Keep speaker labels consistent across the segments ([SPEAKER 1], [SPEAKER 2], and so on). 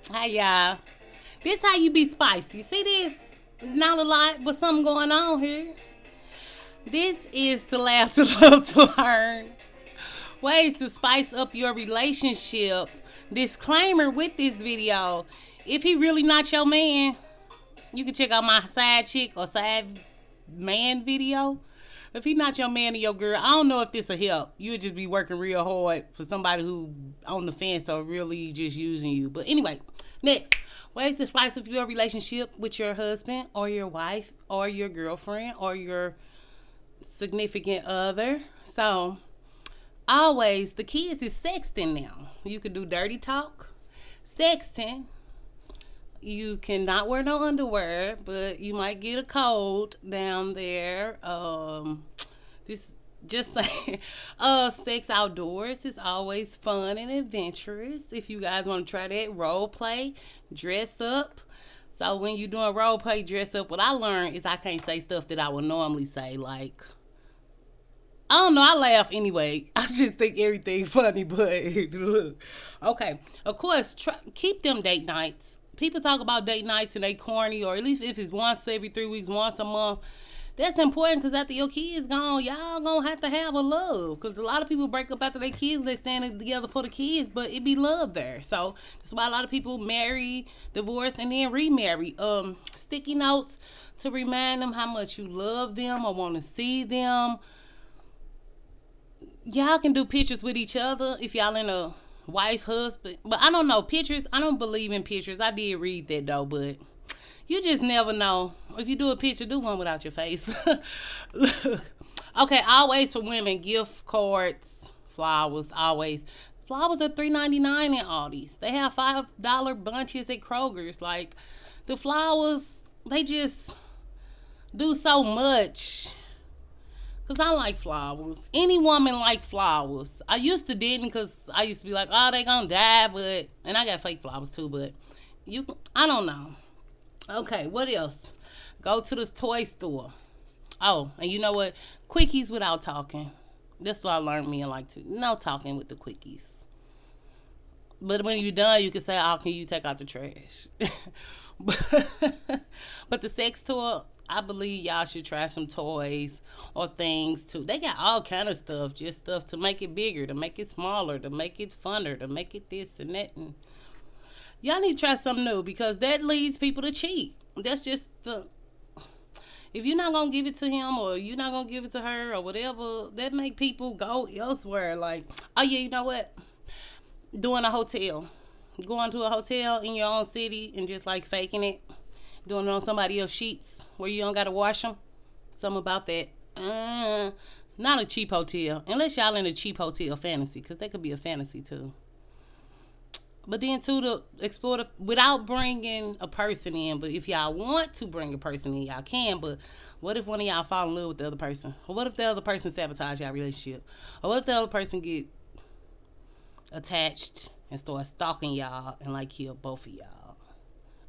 [SPEAKER 1] Hi y'all. This how you be spicy. See this? Not a lot, but something going on here. This is to laugh, to love, to learn. Ways to spice up your relationship. Disclaimer with this video. If he really not your man, you can check out my side chick or side man video. If he not your man or your girl, I don't know if this will help. You would just be working real hard for somebody who on the fence or really just using you. But anyway, next. Ways to spice up your relationship with your husband or your wife or your girlfriend or your significant other. So, always, the kids is sexting now. You can do dirty talk, sexting. You cannot wear no underwear, but you might get a cold down there. This just saying, sex outdoors is always fun and adventurous. If you guys want to try that, role play, dress up. So when you're doing role play, dress up. What I learned is I can't say stuff that I would normally say. Like, I don't know. I laugh anyway. I just think everything funny. But look, okay. Of course, keep them date nights. People talk about date nights and they corny, or at least if it's once every 3 weeks, once a month. That's important because after your kids gone, y'all gonna have a love. Because a lot of people break up after their kids, they stand together for the kids, but it be love there. So that's why a lot of people marry, divorce, and then remarry. Sticky notes to remind them how much you love them or want to see them. Y'all can do pictures with each other if y'all in a wife, husband. But I don't know. Pictures, I don't believe in pictures. I did read that though, but you just never know. If you do a picture, do one without your face. Look. Okay, always for women, gift cards, flowers, always. Flowers are $3.99 in Aldi's. They have $5 bunches at Kroger's. Like, the flowers, they just do so much. Cause I like flowers. Any woman like flowers. I used to didn't, cause I used to be like, oh, they gonna die, but and I got fake flowers too, but I don't know. Okay, what else? Go to the toy store. Oh, and you know what? Quickies without talking. That's what I learned me and like to. No talking with the quickies. But when you're done, you can say, oh, can you take out the trash? but, but the sex toy, I believe y'all should try some toys or things too. They got all kind of stuff, just stuff to make it bigger, to make it smaller, to make it funner, to make it this and that. And y'all need to try something new because that leads people to cheat. That's just if you're not gonna give it to him or you're not gonna give it to her or whatever, that make people go elsewhere. Like, oh yeah, you know what? Doing a hotel, going to a hotel in your own city and just like faking it, doing it on somebody else's sheets where you don't gotta wash them. Something about that. Not a cheap hotel, unless y'all in a cheap hotel fantasy, because that could be a fantasy too. But then too, to explore without bringing a person in. But if y'all want to bring a person in, y'all can. But what if one of y'all fall in love with the other person? Or what if the other person sabotage y'all relationship? Or what if the other person get attached and start stalking y'all and like kill both of y'all?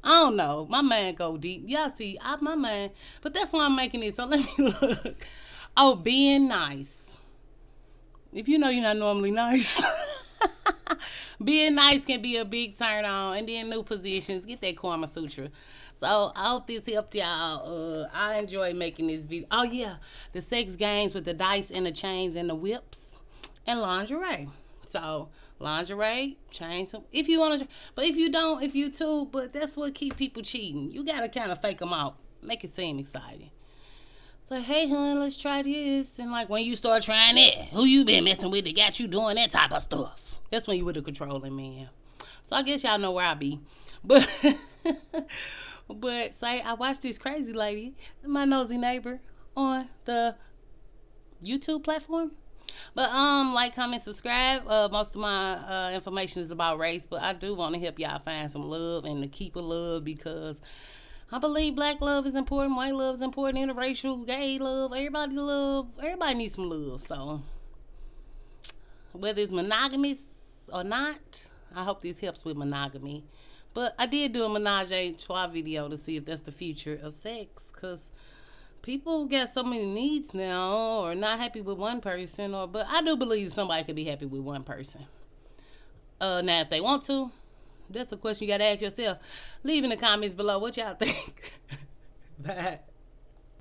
[SPEAKER 1] I don't know. My mind go deep. Y'all see, my mind. But that's why I'm making it. So let me look. Oh, being nice. If you know you're not normally nice. Being nice can be a big turn on, and then new positions. Get that Karma Sutra. So I hope this helped y'all. I enjoy making this video. Oh yeah, the sex games with the dice and the chains and the whips, and lingerie. So lingerie, chains. If you want to, but if you don't, if you too, but that's what keep people cheating. You gotta kind of fake them out, make it seem exciting. So hey, hun, let's try this. And like when you start trying it, who you been messing with that got you doing that type of stuff? That's when you with a controlling man. So I guess y'all know where I be. But but say I watched this crazy lady, my nosy neighbor, on the YouTube platform. But like, comment, subscribe. Most of my information is about race, but I do want to help y'all find some love and to keep a love because I believe black love is important, white love is important, interracial, gay love, everybody needs some love. So whether it's monogamous or not, I hope this helps with monogamy. But I did do a menage a trois video to see if that's the future of sex, because people got so many needs now, or not happy with one person, but I do believe somebody could be happy with one person. Now if they want to, That's a question you gotta ask yourself. Leave in the comments below what y'all think. Bye.